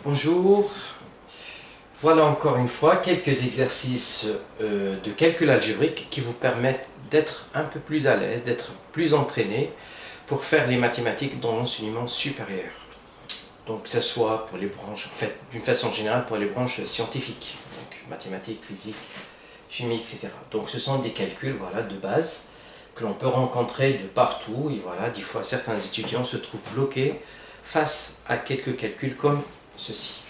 Bonjour, voilà encore une fois quelques exercices de calcul algébrique qui vous permettent d'être un peu plus à l'aise, d'être plus entraîné pour faire les mathématiques dans l'enseignement supérieur. Donc que ce soit pour les branches, en fait d'une façon générale pour les branches scientifiques, donc mathématiques, physique, chimie, etc. Donc ce sont des calculs voilà, de base que l'on peut rencontrer de partout et voilà, des fois certains étudiants se trouvent bloqués face à quelques calculs comme ceci.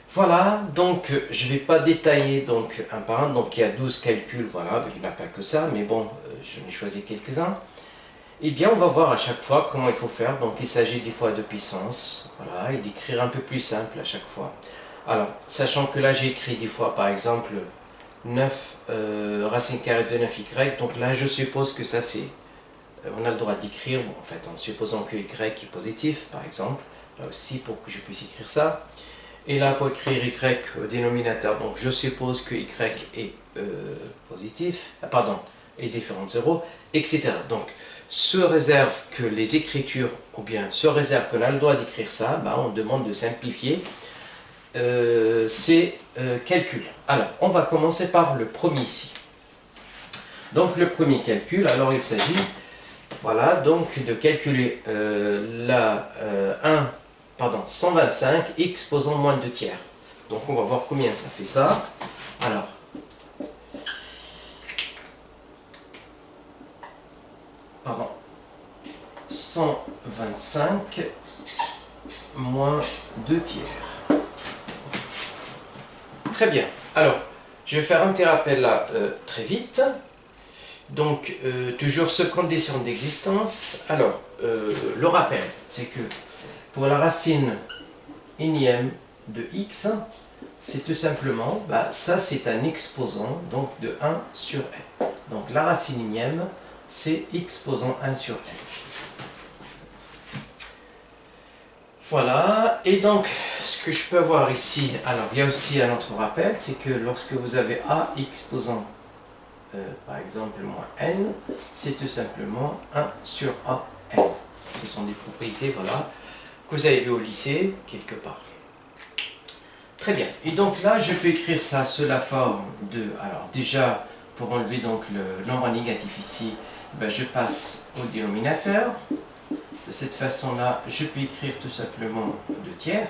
Voilà, donc je ne vais pas détailler donc un par un, donc il y a 12 calculs, voilà, il n'y en a pas que ça, mais bon, j'en ai choisi quelques-uns. Et bien on va voir à chaque fois comment il faut faire, donc il s'agit des fois de puissance, voilà, et d'écrire un peu plus simple à chaque fois. Alors, sachant que là j'ai écrit des fois par exemple 9 racine carrée de 9y, donc là je suppose que ça c'est, on a le droit d'écrire, bon, en fait en supposant que y est positif par exemple, là aussi pour que je puisse écrire ça. Et là, pour écrire y au dénominateur, donc je suppose que y est positif, pardon, est différent de 0, etc. Donc, se réserve que les écritures, ou bien se réserve qu'on a le droit d'écrire ça, bah, on demande de simplifier ces calculs. Alors, on va commencer par le premier ici. Donc, le premier calcul, alors il s'agit, voilà, donc de calculer 125 x posant moins de 2 tiers. Donc on va voir combien ça fait ça. Alors, pardon, 125 moins 2 tiers. Très bien. Alors, je vais faire un petit rappel là très vite. Donc, toujours ce condition d'existence. Alors, le rappel, c'est que pour la racine énième de x, c'est tout simplement, ça c'est un exposant donc de 1 sur n. Donc la racine énième, c'est exposant 1 sur n. Voilà, et donc ce que je peux avoir ici, alors il y a aussi un autre rappel, c'est que lorsque vous avez a exposant par exemple moins n, c'est tout simplement 1 sur a n. Ce sont des propriétés voilà, que vous avez vues au lycée quelque part. Très bien, et donc là je peux écrire ça sous la forme de, alors déjà pour enlever donc le nombre négatif ici, je passe au dénominateur. De cette façon là je peux écrire tout simplement 2 tiers.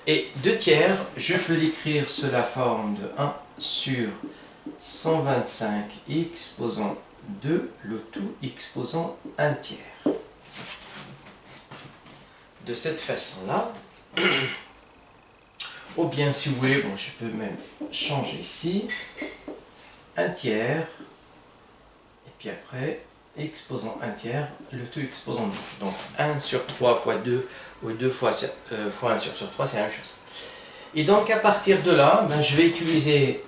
Et 2 tiers, je peux l'écrire sous la forme de 1 sur 125 exposant 2, le tout exposant 1 tiers. De cette façon-là, ou bien si vous voulez, bon, je peux même changer ici, 1 tiers, et puis après, exposant 1 tiers, le tout exposant 2. Donc 1 sur 3 fois 2, ou 2 fois 1 sur 3, c'est la même chose. Et donc à partir de là, je vais utiliser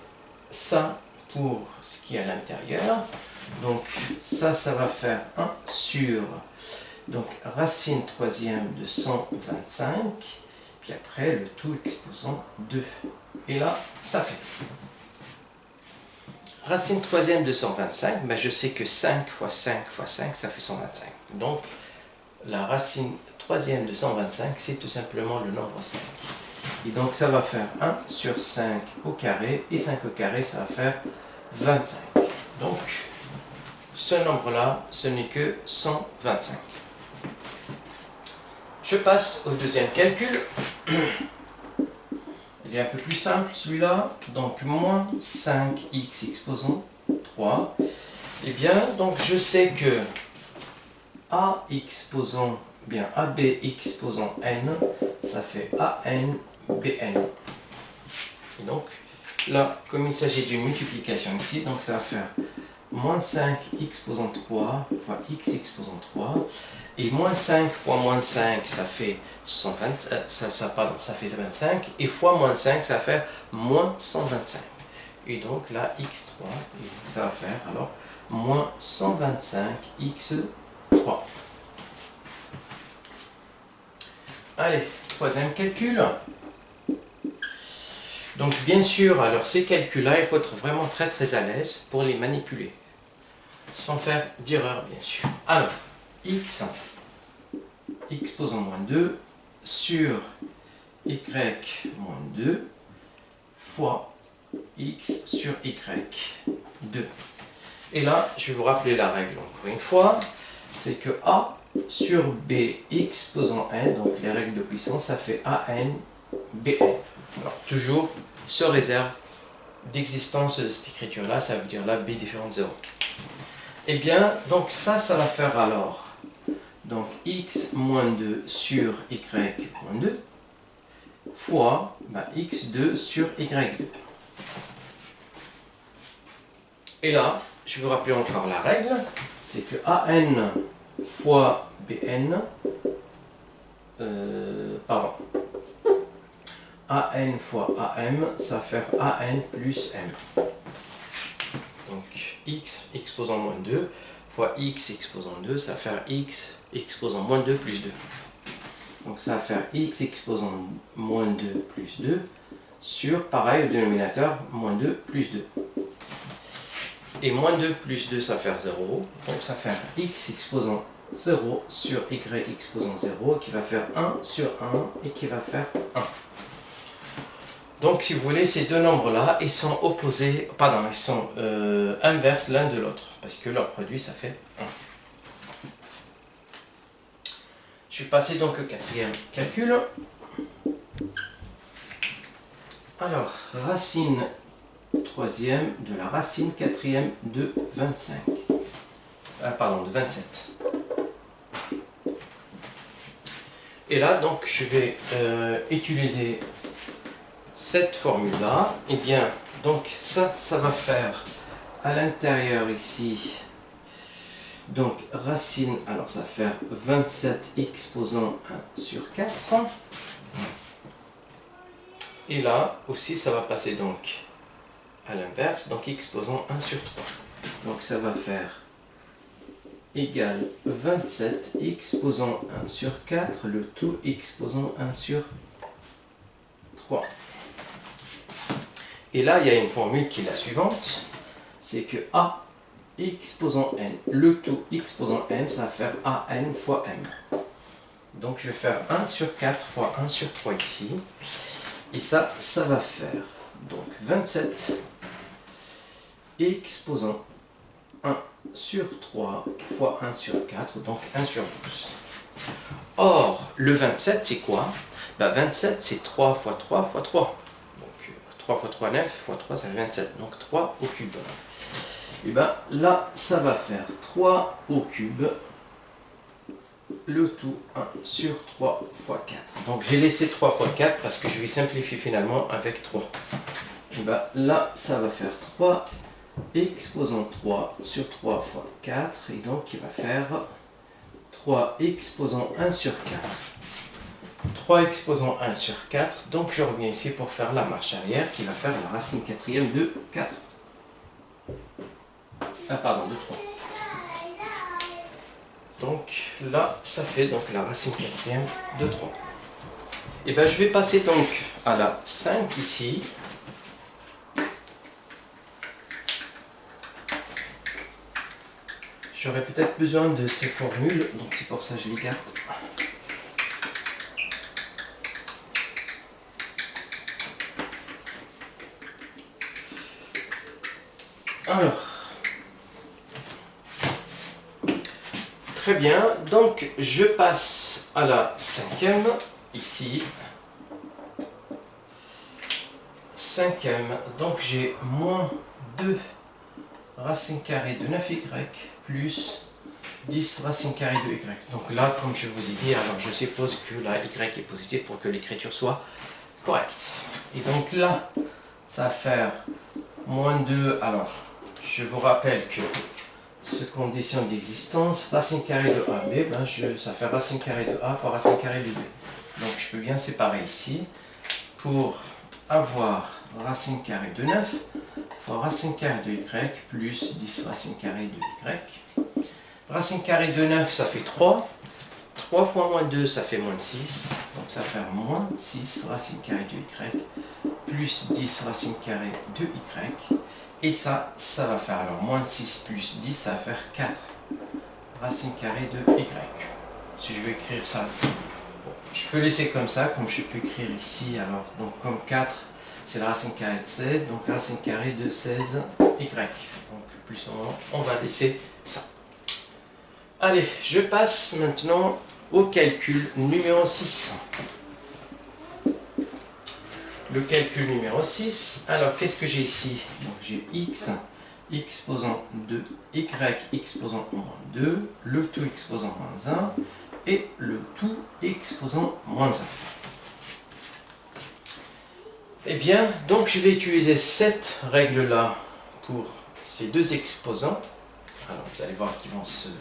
ça pour ce qui est à l'intérieur. Donc ça va faire 1 sur, donc racine troisième de 125, puis après le tout exposant 2. Et là, ça fait racine troisième de 125, je sais que 5 fois 5 fois 5, ça fait 125. Donc la racine troisième de 125, c'est tout simplement le nombre 5. Et donc ça va faire 1 sur 5 au carré, et 5 au carré, ça va faire 25. Donc ce nombre-là, ce n'est que 125. Je passe au deuxième calcul. Il est un peu plus simple celui-là. Donc moins 5x exposant 3. Et bien, donc je sais que a exposant, bien ab exposant n, ça fait an bn. Et donc là, comme il s'agit d'une multiplication ici, donc ça va faire moins 5 exposant 3 fois x exposant 3, et moins 5 fois moins 5, ça fait 120, ça fait 25, et fois moins 5, ça va faire moins 125. Et donc là, x3, ça va faire alors moins 125 x3. Allez, troisième calcul. Donc bien sûr, alors ces calculs-là, il faut être vraiment très très à l'aise pour les manipuler, sans faire d'erreur bien sûr. Alors, x posant moins 2, sur y moins 2 fois x sur y2. Et là, je vais vous rappeler la règle encore une fois, c'est que a sur b exposant n, donc les règles de puissance, ça fait an bn. Alors toujours se réserve d'existence de cette écriture-là, ça veut dire là b différent de 0. Et bien, donc ça va faire alors, donc x moins 2 sur y moins 2 fois x2 sur y2. Et là, je vais vous rappeler encore la règle, c'est que an fois bn, an fois am, ça va faire an plus m. Donc x exposant moins 2 fois x exposant 2, ça va faire x exposant moins 2 plus 2. Donc ça va faire x exposant moins 2 plus 2 sur, pareil, au dénominateur, moins 2 plus 2. Et moins 2 plus 2, ça va faire 0. Donc ça va faire x exposant 0 sur y exposant 0 qui va faire 1 sur 1 et qui va faire 1. Donc si vous voulez, ces deux nombres-là, ils sont opposés, pardon, ils sont inverses l'un de l'autre, parce que leur produit, ça fait 1. Je vais passer donc au quatrième calcul. Alors, racine troisième de la racine quatrième de 25. De 27. Et là, donc, je vais utiliser cette formule-là. Et bien, donc, ça va faire à l'intérieur ici, donc, racine, alors ça va faire 27 exposant 1 sur 4. Et là, aussi, ça va passer donc à l'inverse, donc exposant 1 sur 3. Donc, ça va faire égale 27 exposant 1 sur 4, le tout exposant 1 sur 3. Et là, il y a une formule qui est la suivante, c'est que A exposant n, le tout exposant m, ça va faire an fois m. Donc je vais faire 1 sur 4 fois 1 sur 3 ici. Et ça va faire donc 27 exposant 1 sur 3 fois 1 sur 4, donc 1 sur 12. Or, le 27, c'est quoi? 27, c'est 3 fois 3 fois 3. Donc 3 fois 3, 9, fois 3, ça fait 27. Donc 3 au cube. Et bien là, ça va faire 3 au cube, le tout 1 sur 3 fois 4. Donc j'ai laissé 3 fois 4 parce que je vais simplifier finalement avec 3. Et bien là, ça va faire 3 exposant 3 sur 3 fois 4. Et donc il va faire 3 exposant 1 sur 4. 3 exposant 1 sur 4. Donc je reviens ici pour faire la marche arrière qui va faire la racine quatrième de 4. De 3. Donc là, ça fait donc la racine quatrième de 3. Et bien je vais passer donc à la 5 ici. J'aurais peut-être besoin de ces formules, donc c'est pour ça que je les garde. Alors, très bien, donc je passe à la cinquième, ici. Cinquième, donc j'ai moins 2 racine carrée de 9y plus 10 racine carrée de y. Donc là, comme je vous ai dit, alors je suppose que la y est positive pour que l'écriture soit correcte. Et donc là, ça va faire moins 2, alors je vous rappelle que ce condition d'existence, racine carrée de AB, ça fait racine carrée de A fois racine carrée de B. Donc je peux bien séparer ici pour avoir racine carrée de 9 fois racine carrée de y plus 10 racine carrée de y. Racine carrée de 9, ça fait 3. 3 fois moins 2, ça fait moins 6. Donc ça va faire moins 6 racine carrée de y plus 10 racine carrée de y. Et ça va faire alors moins 6 plus 10, ça va faire 4 racine carrée de y. Si je vais écrire ça, bon, je je peux laisser comme ça, comme je peux écrire ici. Alors, donc comme 4, c'est la racine carrée de 16, donc la racine carrée de 16y. Donc plus ou moins, on va laisser ça. Allez, je passe maintenant au calcul numéro 6. Le calcul numéro 6, alors qu'est-ce que j'ai ici? J'ai x exposant 2, y exposant moins 2, le tout exposant moins 1 et le tout exposant moins 1. Eh bien, donc je vais utiliser cette règle-là pour ces deux exposants. Alors vous allez voir qu'ils vont se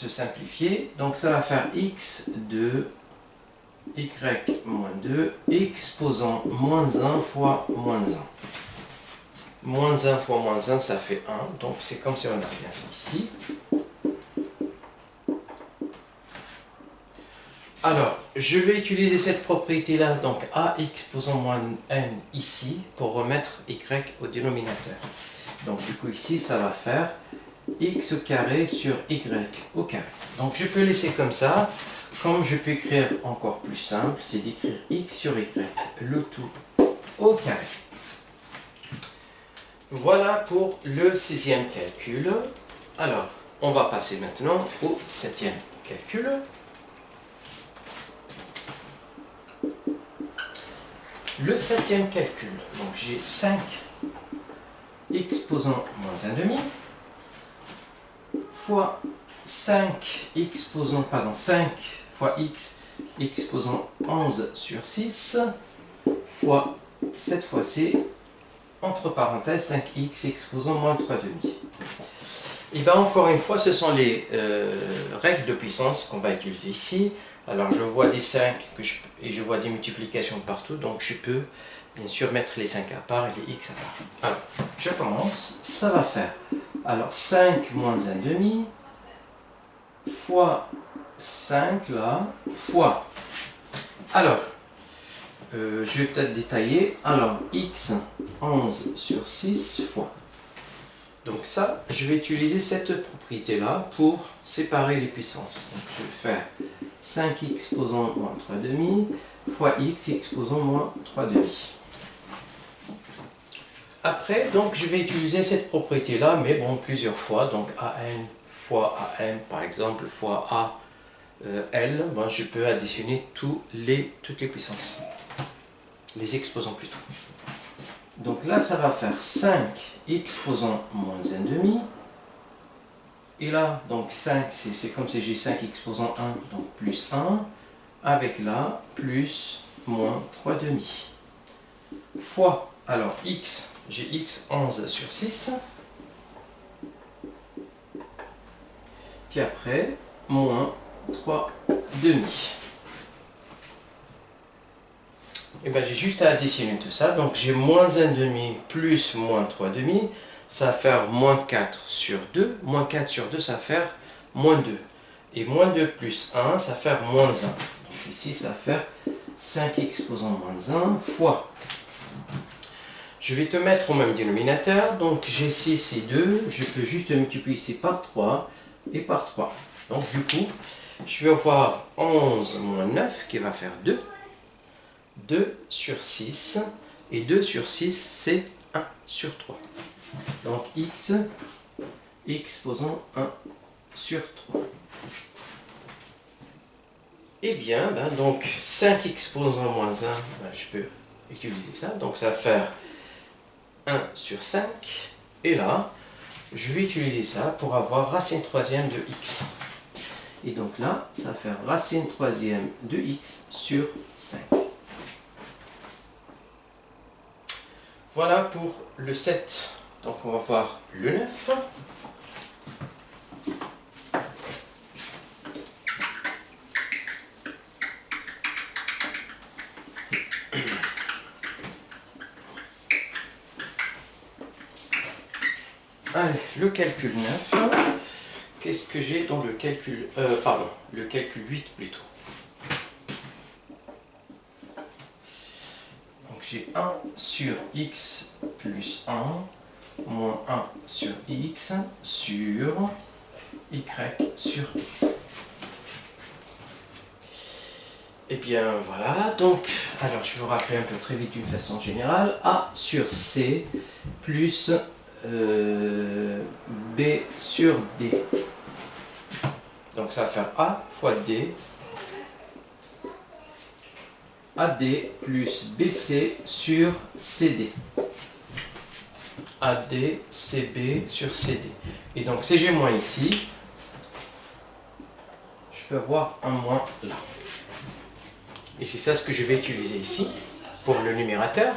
simplifier. Donc ça va faire x de y moins 2 exposant moins 1 fois moins 1. Moins 1 fois moins 1, ça fait 1. Donc c'est comme si on a bien fait ici. Alors, je vais utiliser cette propriété-là, donc a exposant moins n ici, pour remettre y au dénominateur. Donc du coup ici, ça va faire x au carré sur y au carré. Donc je peux laisser comme ça. Comme je peux écrire encore plus simple, c'est d'écrire x sur y, le tout au carré. Voilà pour le 6e calcul. Alors, on va passer maintenant au 7e calcul. Le 7e calcul, donc j'ai 5 exposant moins 1,5 fois 5 exposant, 5 fois x exposant 11 sur 6 fois cette fois-ci, entre parenthèses, 5x exposant moins 3,5. Et bien encore une fois, ce sont les règles de puissance qu'on va utiliser ici. Alors je vois des 5 et je vois des multiplications partout, donc je peux bien sûr mettre les 5 à part et les x à part. Alors, je commence, ça va faire, alors 5 moins 1,5 fois 5 là, fois, alors, je vais peut-être détailler, alors x 11 sur 6 fois. Donc ça, je vais utiliser cette propriété-là pour séparer les puissances. Donc je vais faire 5 exposant moins 3,5 fois x exposant moins 3,5. Après, donc je vais utiliser cette propriété-là, mais bon, plusieurs fois. Donc an fois an, par exemple, fois a L, bon, je peux additionner toutes les puissances. Les exposants plutôt. Donc là, ça va faire 5 exposant moins 1,5. Et là, donc 5, c'est comme si j'ai 5 exposant 1, donc plus 1, avec là, plus moins 3,5. Fois, alors x, j'ai x 11 sur 6. Puis après, moins 3,5. Et bien j'ai juste à additionner tout ça. Donc j'ai moins 1,5 plus moins 3,5. Ça va faire moins 4 sur 2. Moins 4 sur 2, ça va faire moins 2. Et moins 2 plus 1, ça va faire moins 1. Donc ici, ça va faire 5 exposant moins 1 fois. Je vais te mettre au même dénominateur. Donc j'ai 6 et 2. Je peux juste multiplier ici par 3 et par 3. Donc du coup, je vais avoir 11 moins 9 qui va faire 2. 2 sur 6. Et 2 sur 6, c'est 1 sur 3. Donc x exposant 1 sur 3. Eh bien, donc 5 exposant moins 1, je peux utiliser ça. Donc ça va faire 1 sur 5. Et là, je vais utiliser ça pour avoir racine troisième de x. Et donc là, ça va faire racine troisième de x sur 5. Voilà pour le 7. Donc on va voir le 9. Allez, le calcul 9. Qu'est-ce que j'ai dans le calcul... le calcul 8 plutôt. Donc j'ai 1 sur x plus 1 moins 1 sur x sur y sur x. Et bien voilà, donc, alors je vais vous rappeler un peu très vite d'une façon générale, A sur C plus B sur D. Donc ça va faire A fois D, AD plus BC sur CD. AD, CB sur CD. Et donc CG moins ici, je peux avoir un moins là. Et c'est ça ce que je vais utiliser ici pour le numérateur.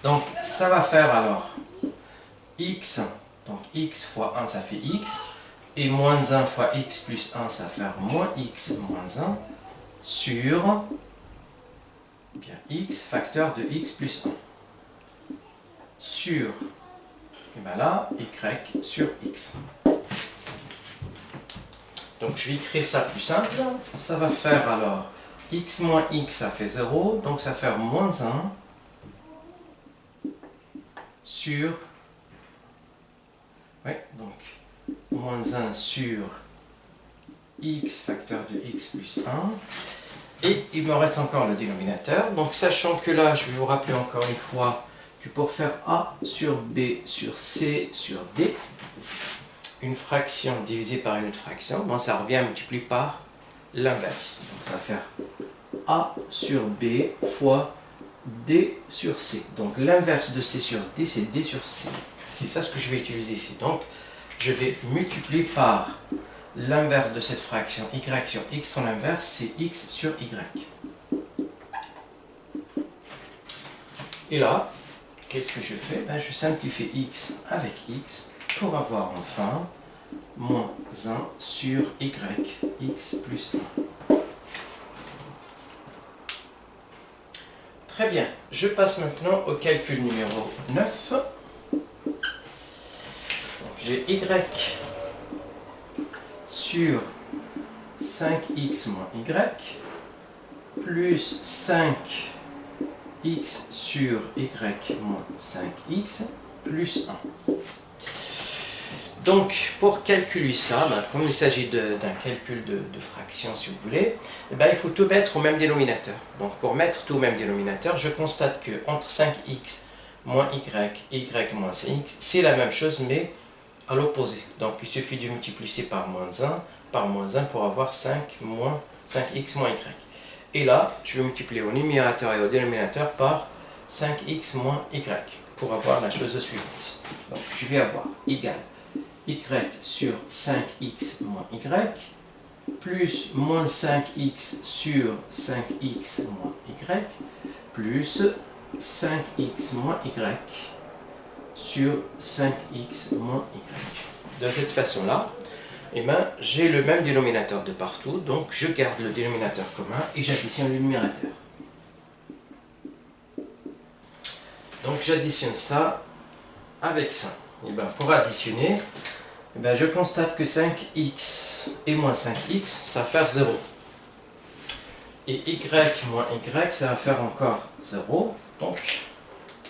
Donc ça va faire alors x, donc x fois 1 ça fait x, et moins 1 fois x plus 1 ça va faire moins x moins 1 sur bien, x facteur de x plus 1 sur, et bien là, y sur x. Donc je vais écrire ça plus simple, ça va faire alors x moins x ça fait 0, donc ça va faire moins 1 sur, ouais, donc moins 1 sur x facteur de x plus 1. Et il me reste encore le dénominateur. Donc sachant que là, je vais vous rappeler encore une fois que pour faire a sur b sur c sur d, une fraction divisée par une autre fraction, bon, ça revient à multiplier par l'inverse. Donc ça va faire a sur b fois d sur c. Donc l'inverse de c sur d, c'est d sur c. C'est ça ce que je vais utiliser ici. Donc je vais multiplier par l'inverse de cette fraction y sur x, son inverse c'est x sur y. Et là, qu'est-ce que je fais? Ben, je simplifie x avec x pour avoir enfin moins 1 sur y, x plus 1. Très bien, je passe maintenant au calcul numéro 9. J'ai y sur 5x moins y plus 5x sur y moins 5x plus 1. Donc, pour calculer ça, ben, comme il s'agit d'un calcul de fraction, si vous voulez, ben, il faut tout mettre au même dénominateur. Donc, pour mettre tout au même dénominateur, je constate que entre 5x moins y moins 5x, c'est la même chose, mais à l'opposé. Donc, il suffit de multiplier par moins 1 pour avoir 5x moins y. Et là, je vais multiplier au numérateur et au dénominateur par 5x moins y pour avoir la chose suivante. Donc, je vais avoir égal y sur 5x moins y plus moins 5x sur 5x moins y plus 5x moins y sur 5x moins y. De cette façon-là, eh ben, j'ai le même dénominateur de partout, donc je garde le dénominateur commun et j'additionne le numérateur. Donc j'additionne ça avec ça. Et ben, pour additionner, eh ben, je constate que 5x et moins 5x, ça va faire 0. Et y moins y, ça va faire encore 0. Donc,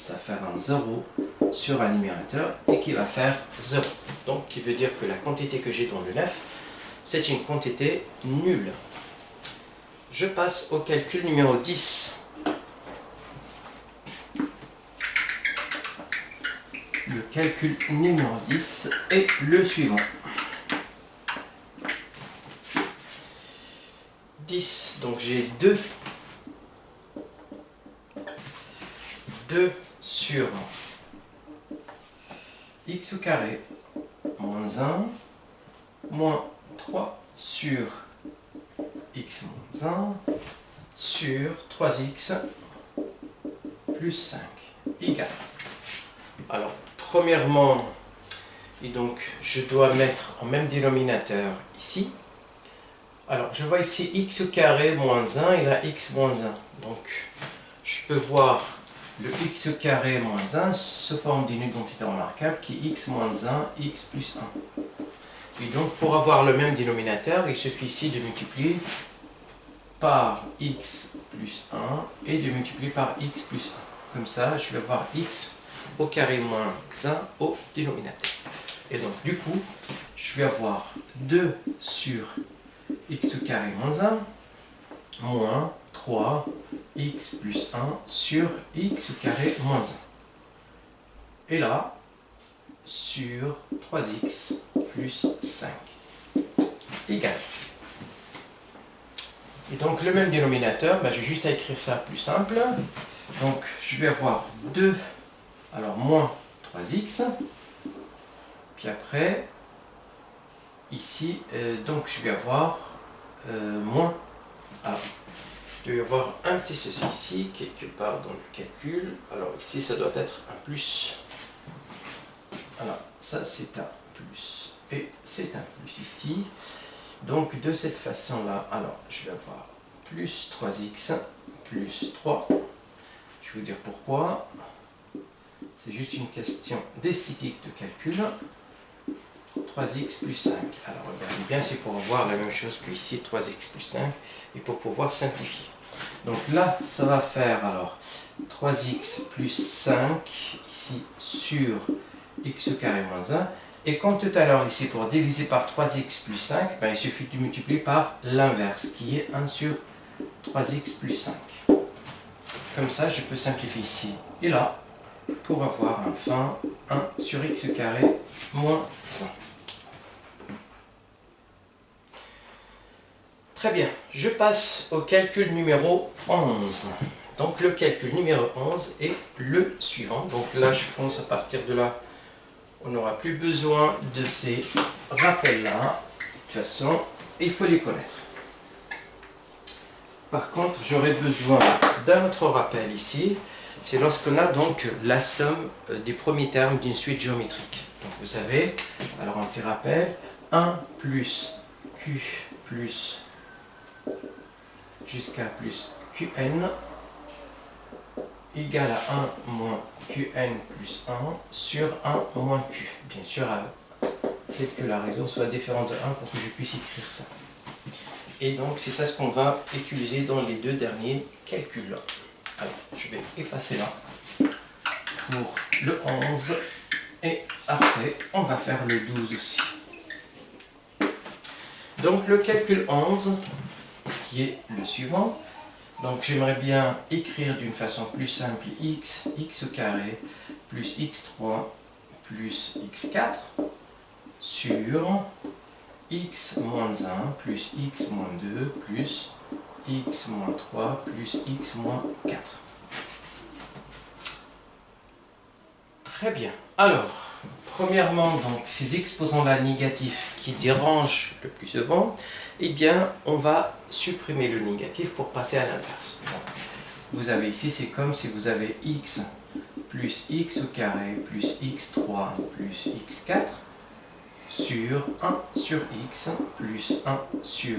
ça va faire un 0 sur un numérateur et qui va faire 0. Donc, qui veut dire que la quantité que j'ai dans le 9, c'est une quantité nulle. Je passe au calcul numéro 10. Le calcul numéro 10 est le suivant. 10, donc j'ai 2 sur x au carré moins 1 moins 3 sur x moins 1 sur 3x plus 5 égale. Alors, premièrement, et donc je dois mettre en même dénominateur ici. Alors, je vois ici x au carré moins 1 et là x moins 1. Donc, je peux voir le x au carré moins 1 sous forme d'une identité remarquable qui est x moins 1, x plus 1. Et donc, pour avoir le même dénominateur, il suffit ici de multiplier par x plus 1 et de multiplier par x plus 1. Comme ça, je vais avoir x au carré moins 1 au dénominateur. Et donc, du coup, je vais avoir 2 sur x au carré moins 1 moins 3x plus 1 sur x au carré moins 1. Et là, sur 3x plus 5 égale. Et donc le même dénominateur, ben, j'ai juste à écrire ça plus simple. Donc je vais avoir 2, alors moins 3x. Puis après, ici, donc je vais avoir moins. Alors, il doit y avoir un petit ceci ici, quelque part dans le calcul. Alors ici, ça doit être un plus. Alors, ça c'est un plus. Et c'est un plus ici. Donc de cette façon-là, alors je vais avoir plus 3x plus 3. Je vais vous dire pourquoi. C'est juste une question d'esthétique de calcul. 3x plus 5. Alors regardez bien, c'est pour avoir la même chose que ici, 3x plus 5, et pour pouvoir simplifier. Donc là, ça va faire alors 3x plus 5, ici, sur x au carré moins 1. Et comme tout à l'heure, ici, pour diviser par 3x plus 5, ben, il suffit de multiplier par l'inverse, qui est 1 sur 3x plus 5. Comme ça, je peux simplifier ici et là, pour avoir enfin 1 sur x au carré moins 1. Très bien, je passe au calcul numéro 11. Donc le calcul numéro 11 est le suivant. Donc là, je pense à partir de là, on n'aura plus besoin de ces rappels-là. De toute façon, il faut les connaître. Par contre, j'aurai besoin d'un autre rappel ici. C'est lorsqu'on a donc la somme des premiers termes d'une suite géométrique. Donc vous avez, alors un petit rappel, 1 plus q plus jusqu'à plus qn égale à 1 moins qn plus 1 sur 1 moins q. Bien sûr, peut-être que la raison soit différente de 1 pour que je puisse écrire ça. Et donc, c'est ça ce qu'on va utiliser dans les deux derniers calculs. Alors, je vais effacer là pour le 11. Et après, on va faire le 12 aussi. Donc, le calcul 11, qui est le suivant. Donc, j'aimerais bien écrire d'une façon plus simple x au carré, plus x3, plus x4, sur x moins 1 plus x moins 2 plus x moins 3 plus x moins 4. Très bien. Alors, premièrement, donc, ces exposants-là négatifs qui dérangent le plus souvent, eh bien, on va supprimer le négatif pour passer à l'inverse. Vous avez ici, c'est comme si vous avez x plus x au carré plus x3 plus x4 sur 1 sur x plus 1 sur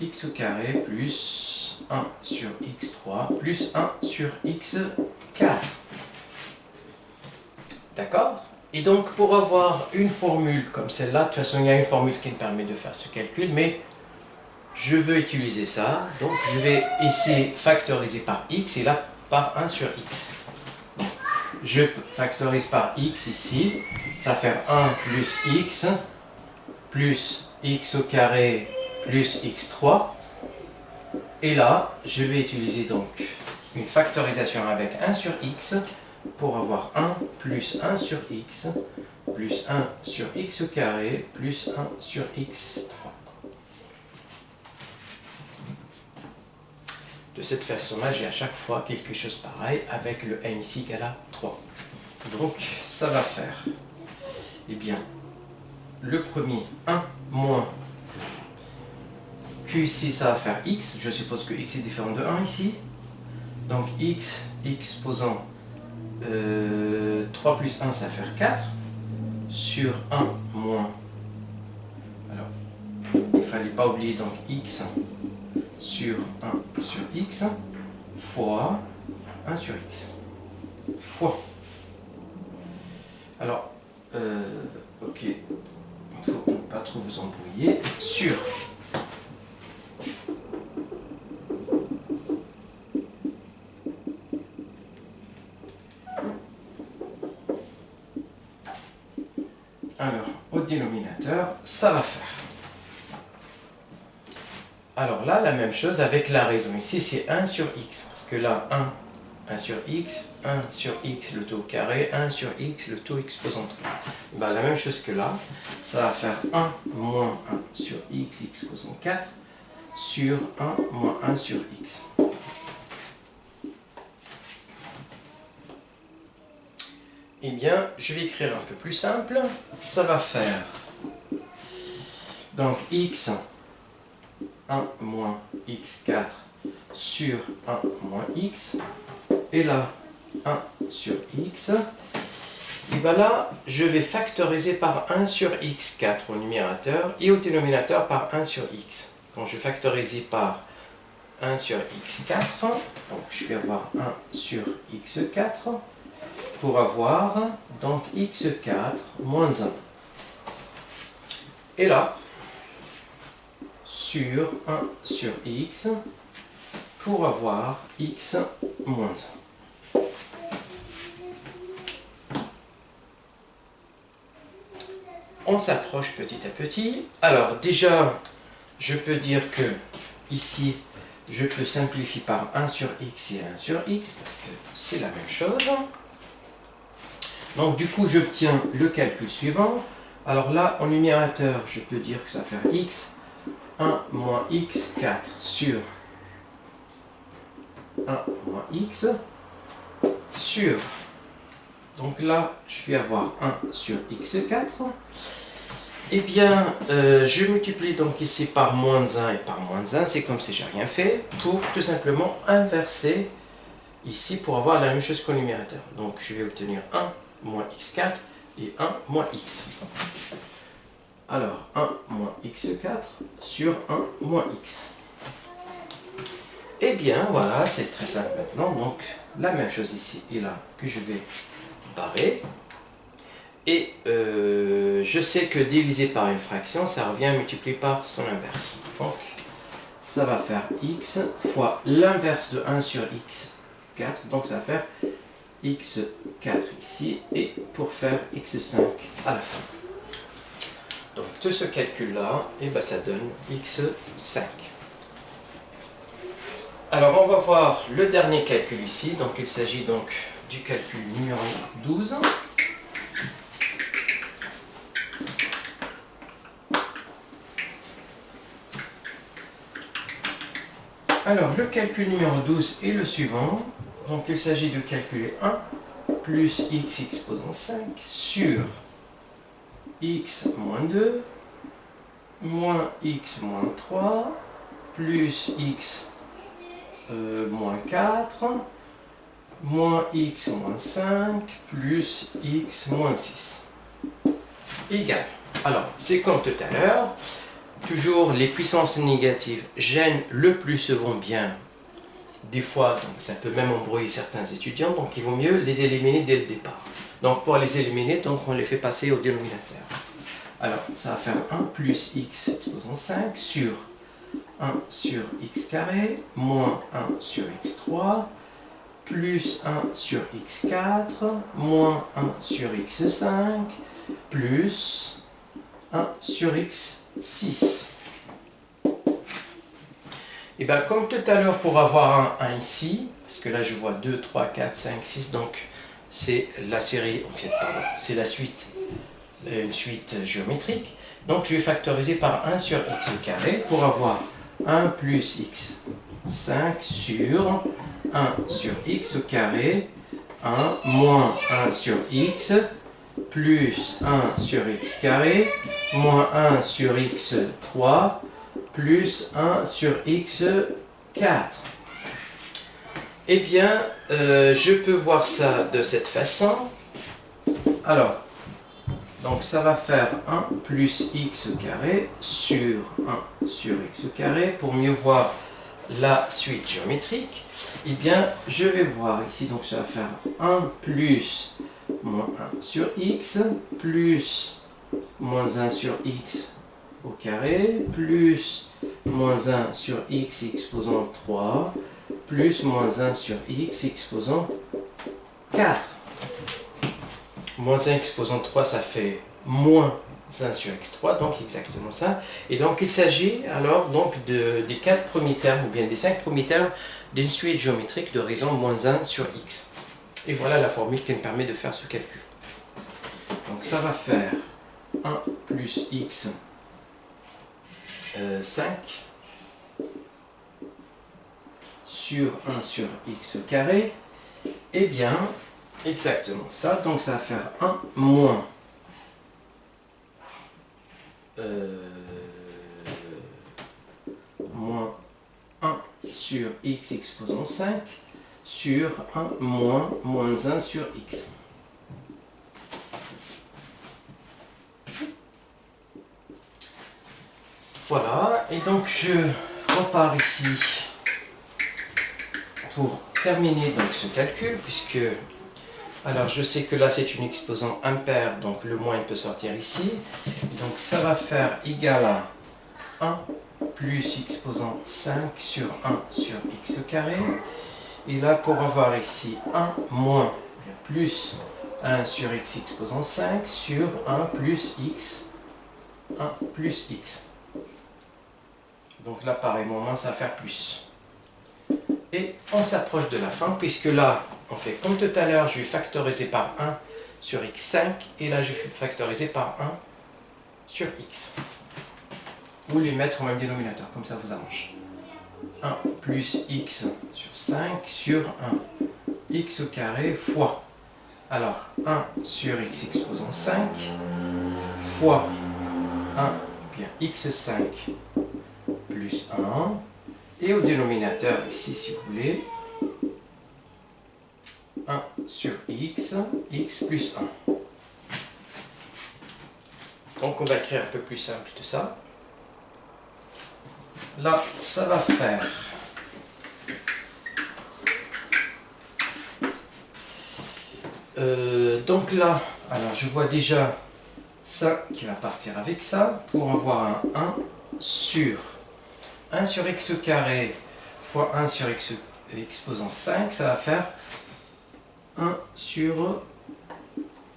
x au carré plus 1 sur x3 plus 1 sur x4. D'accord? Et donc pour avoir une formule comme celle-là, de toute façon il y a une formule qui me permet de faire ce calcul, mais je veux utiliser ça, donc je vais ici factoriser par x et là par 1 sur x. Je factorise par x ici, ça va faire 1 plus x au carré plus x3. Et là, je vais utiliser donc une factorisation avec 1 sur x pour avoir 1 plus 1 sur x plus 1 sur x au carré plus 1 sur x3. De cette façon-là, j'ai à chaque fois quelque chose pareil avec le n ici égal à 3. Donc, ça va faire, eh bien, le premier 1 moins q ici, ça va faire x. Je suppose que x est différent de 1 ici. Donc, x posant 3 plus 1, ça va faire 4. Sur 1 moins, alors, il ne fallait pas oublier donc x sur 1 sur x fois 1 sur x fois. Alors, ok, pour ne pas trop vous embrouiller, sur alors, au dénominateur, ça va faire. Alors là, la même chose avec la raison. Ici, c'est 1 sur x. Parce que là, 1 sur x, 1 sur x, le taux au carré, 1 sur x, le taux exposant 3. Ben, la même chose que là, ça va faire 1 moins 1 sur x exposant 4 sur 1 moins 1 sur x. Eh bien, je vais écrire un peu plus simple. Ça va faire donc x 1 moins x4 sur 1 moins x. Et là, 1 sur x. Et bien là, je vais factoriser par 1 sur x4 au numérateur et au dénominateur par 1 sur x. Donc je factorise par 1 sur x4. Donc je vais avoir 1 sur x4 pour avoir donc x4 moins 1. Et là, sur 1 sur x pour avoir x moins 1. On s'approche petit à petit. Alors déjà, je peux dire que ici, je peux simplifier par 1 sur x et 1 sur x, parce que c'est la même chose. Donc du coup, j'obtiens le calcul suivant. Alors là, en numérateur, je peux dire que ça va faire x 1 moins x4 sur 1 moins x sur, donc là, je vais avoir 1 sur x4. Eh bien, je multiplie donc ici par moins 1 et par moins 1, c'est comme si j'ai rien fait, pour tout simplement inverser ici pour avoir la même chose qu'au numérateur. Donc je vais obtenir 1 moins x4 et 1 moins x. Alors 1 moins x4 sur 1 moins x. Eh bien voilà, c'est très simple maintenant. Donc la même chose ici et là que je vais barrer. Et je sais que diviser par une fraction, ça revient à multiplier par son inverse. Donc ça va faire x fois l'inverse de 1 sur x4. Donc ça va faire x4 ici. Et pour faire x5 à la fin. Donc de ce calcul-là, et ben, ça donne x5. Alors on va voir le dernier calcul ici. Donc il s'agit donc du calcul numéro 12. Alors le calcul numéro 12 est le suivant. Donc il s'agit de calculer 1 plus x exposant 5 sur x moins 2 moins x moins 3 plus x moins 4 moins x moins 5 plus x moins 6 égale. Alors c'est comme tout à l'heure, toujours les puissances négatives gênent le plus souvent bien. Des fois, donc, ça peut même embrouiller certains étudiants, donc il vaut mieux les éliminer dès le départ. Donc pour les éliminer, donc, on les fait passer au dénominateur. Alors ça va faire 1 plus x exposant 5 sur 1 sur x carré moins 1 sur x3 plus 1 sur x4 moins 1 sur x5 plus 1 sur x6. Et bien comme tout à l'heure pour avoir un 1 ici, parce que là je vois 2, 3, 4, 5, 6, donc c'est la série, en fait, pardon, c'est la suite, une suite géométrique. Donc je vais factoriser par 1 sur x carré pour avoir 1 plus x 5 sur 1 sur x carré 1 moins 1 sur x plus 1 sur x carré moins 1 sur x3 plus 1 sur x4. Eh bien, je peux voir ça de cette façon. Alors, donc ça va faire 1 plus x carré sur 1 sur x carré. Pour mieux voir la suite géométrique, eh bien, je vais voir ici, donc ça va faire 1 plus moins 1 sur x plus moins 1 sur x au carré plus moins 1 sur x exposant 3 plus moins 1 sur x exposant 4. Moins 1 exposant 3, ça fait moins 1 sur x3, donc exactement ça. Et donc il s'agit alors donc des 4 premiers termes, ou bien des 5 premiers termes d'une suite géométrique de raison moins 1 sur x. Et voilà la formule qui me permet de faire ce calcul. Donc ça va faire 1 plus x 5 sur 1 sur x carré. Et bien, exactement ça. Donc ça va faire 1 moins moins 1 sur x exposant 5 sur 1 moins 1 sur x. Voilà, et donc je repars ici pour terminer donc ce calcul, puisque alors je sais que là c'est une exposant impair, donc le moins il peut sortir ici, donc ça va faire égal à 1 plus exposant 5 sur 1 sur x carré, et là pour avoir ici 1 moins plus 1 sur x exposant 5 sur 1 plus x, 1 plus x. Donc là pareil, moins ça va faire plus. Et on s'approche de la fin, puisque là, on fait comme tout à l'heure, je vais factoriser par 1 sur x5, et là je vais factoriser par 1 sur x. Ou les mettre au même dénominateur, comme ça vous arrange. 1 plus x sur 5 sur 1 x au carré fois, alors 1 sur x exposant 5 fois 1, bien x5 plus 1, et au dénominateur ici si vous voulez 1 sur x, x plus 1. Donc on va écrire un peu plus simple tout ça. Là ça va faire donc là, alors je vois déjà ça qui va partir avec ça, pour avoir un 1 sur 1 sur x carré fois 1 sur x exposant 5, ça va faire 1 sur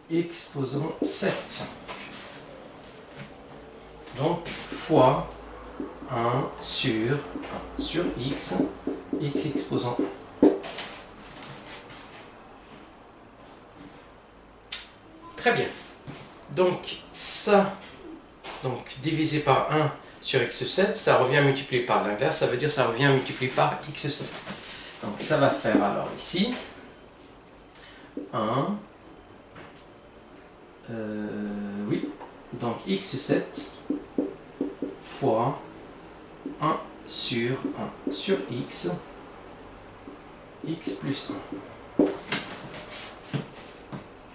exposant 7. Donc fois 1 sur x, x exposant 1. Très bien. Donc ça, donc divisé par 1 sur x7, ça revient multiplié par l'inverse, ça veut dire ça revient multiplié par x7. Donc ça va faire alors ici 1, oui, donc x7 fois 1 sur x, x plus 1.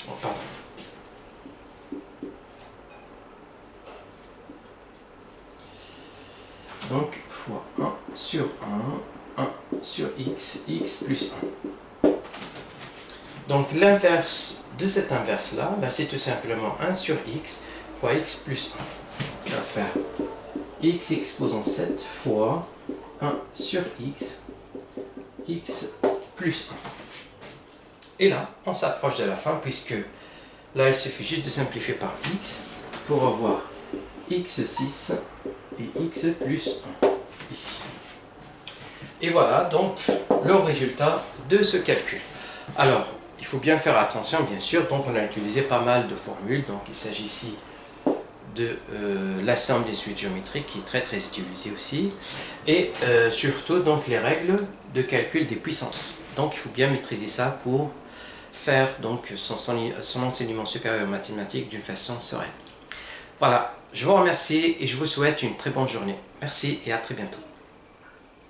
Oh, pardon. Donc fois 1 sur 1, 1 sur x, x plus 1. Donc l'inverse de cette inverse là, ben, c'est tout simplement 1 sur x fois x plus 1. Ça va faire x exposant 7 fois 1 sur x, x plus 1. Et là, on s'approche de la fin, puisque là, il suffit juste de simplifier par x pour avoir x6 et x plus 1 ici. Et voilà donc le résultat de ce calcul. Alors, il faut bien faire attention, bien sûr. Donc, on a utilisé pas mal de formules. Donc, il s'agit ici de la somme des suites géométriques, qui est très très utilisée aussi. Et surtout, donc, les règles de calcul des puissances. Donc, il faut bien maîtriser ça pour faire donc son enseignement supérieur en mathématiques d'une façon sereine. Voilà, je vous remercie et je vous souhaite une très bonne journée. Merci et à très bientôt.